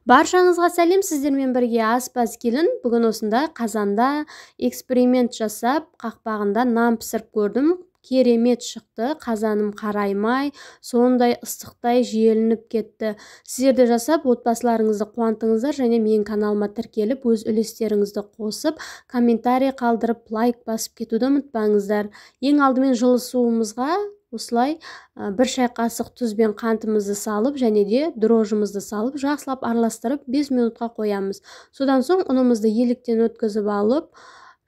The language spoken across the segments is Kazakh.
Баршаңызға сәлем, сіздермен бірге аспаз келін. Бүгін осындай қазанда эксперимент жасап, қақпағында нан пісіріп көрдім. Керемет шықты, қазаным қараймай, сондай ыстықтай желініп кетті. Сіздер де жасап, отбасыларыңызды қуантыңыздар және менің каналыма тіркеліп, өз үлестеріңізді қосып, комментарий қалдырып, лайк басып кетуді ұмытпаңыздар. Ең алдымен жылы суымызға осылай бір шай қасық тұз бен қантымызды салып және де дрожжымызды салып жақсылап араластырып 5 минутқа қоямыз. Содан соң ұнымызды еліктен өткізіп алып,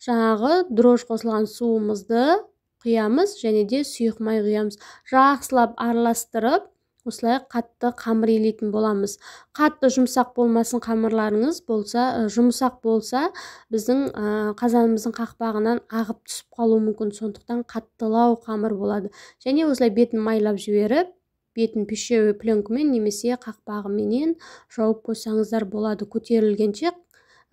жаңағы дрожж қосылған суымызды құямыз және де сұйық май құямыз. Жақсылап араластырып, осылай қатты қамыр елейтін боламыз. Қатты жұмсақ болмасын қамырларыңыз болса, жұмсақ болса, біздің қазанымыздың қақпағынан ағып түсіп қалуы мүмкін, сондықтан қаттылау қамыр болады. Және осылай бетін майлап жіберіп, бетін пищевой пленкамен немесе қақпағыменен жауып қойсаңыздар болады. Көтерілгенше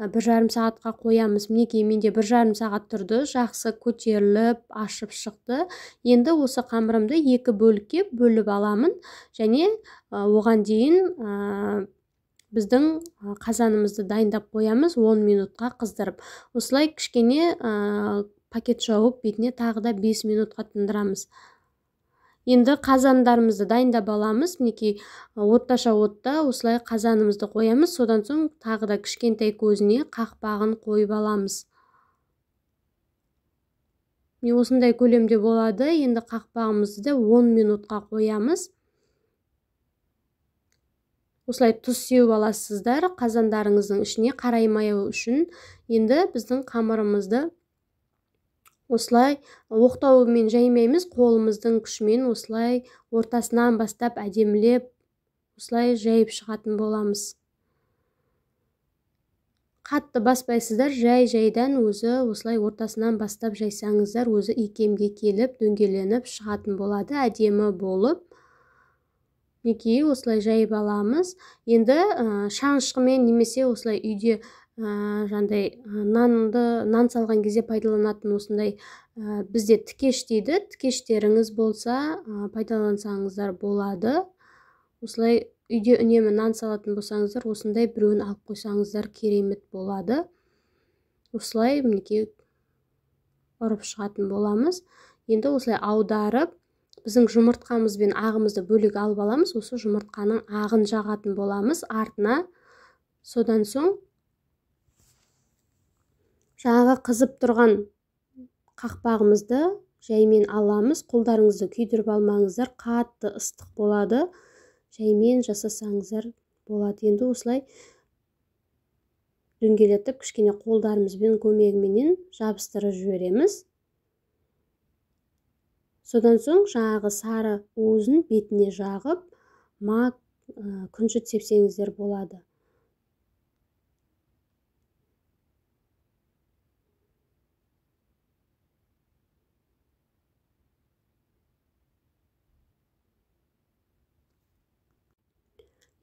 1,5 сағатқа қоямыз. Мінекей менде 1,5 сағат тұрды, жақсы көтеріліп, ашып шықты. Енді осы қамырымды 2 бөлікке бөліп аламын және оған дейін біздің қазанымызды дайындап қоямыз 10 минутқа қыздырып. Осылай кішкене пакет жауып, бетіне тағы да 5 минутқа тындырамыз. Енді қазандарымызды дайындап аламыз. Мінекей орташа отта осылай қазанымызды қоямыз. Содан соң тағы да кішкентай көзіне қақпағын қойып аламыз. Осындай көлемде болады. Енді қақпағымызды 10 минутқа қоямыз. Осылай тұз сеуіп аласыздар қазандарыңыздың ішіне қараймау үшін. Енді біздің қамырымызды осылай оқтаумен жаймаймыз, қолымыздың күшімен осылай ортасынан бастап әдемілеп осылай жайып шығатын боламыз. Қатты баспайсыздар, жай-жайдан өзі осылай ортасынан бастап жайсаңыздар, өзі икемге келіп, дөңгеленіп шығатын болады, әдемі болып. Мінекей осылай жайып аламыз. Енді шанышқымен немесе осылай үйде жандай нан салған кезде пайдаланатын осындай бізде тікеш дейді. Тікештеріңіз болса пайдалансаңыздар болады. Осылай үйде үнемі нан салатын болсаңыздар, осындай біреуін алып қойсаңыздар керемет болады. Осылай мінекей ұрып шығатын боламыз. Енді осылай аударып, біздің жұмыртқамыз бен ағымызды бөлек алып аламыз. Осы жұмыртқаның ағын жағатын боламыз артына. Содан соң жаңағы қызып тұрған қақпағымызды жаймен аламыз. Қолдарыңызды күйдіріп алмаңыздар, қатты ыстық болады. Жаймен жасасаңыздар болады. Енді осылай дөңгелетіп, кішкене қолдарымызбен көмегіменен жабыстырып жібереміз. Содан соң жаңағы сары уызын бетіне жағып, мак күнжіт сепсеңіздер болады.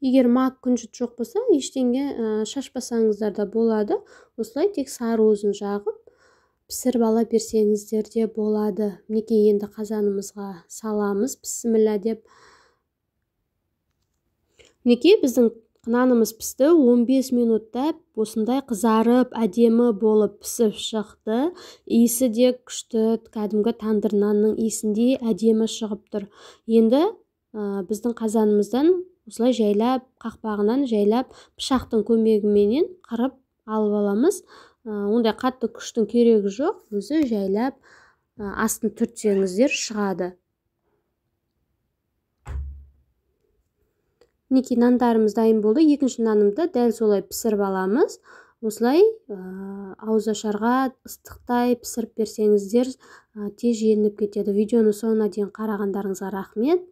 Егер мак күнжіт жоқ болса, ештеңе шашпасаңыздар да болады. Осылай тек сары уызын жағып, пісіріп ала берсеңіздер де болады. Мінекей енді қазанымызға саламыз, бісміллә деп. Мінекей біздің нанымыз пісті, 15 минутта осындай қызарып, әдемі болып пісіп шықты. Иісі де күшті, кәдімгі тандыр нанның иісіндей әдемі шығып тұр. Енді біздің қазанымыздан осылай жайлап, қақпағынан жайлап, пышақтың көмегіменен қырып алып аламыз. Ондай қатты күштің керегі жоқ, өзі жайлап астын түртсеңіздер шығады. Мінекей нандарымыз дайын болды. Екінші нанымды дәл солай пісіріп аламыз. Осылай ауызашарға ыстықтай пісіріп берсеңіздер тез желініп кетеді. Видеоны соңына дейін қарағандарыңызға рахмет.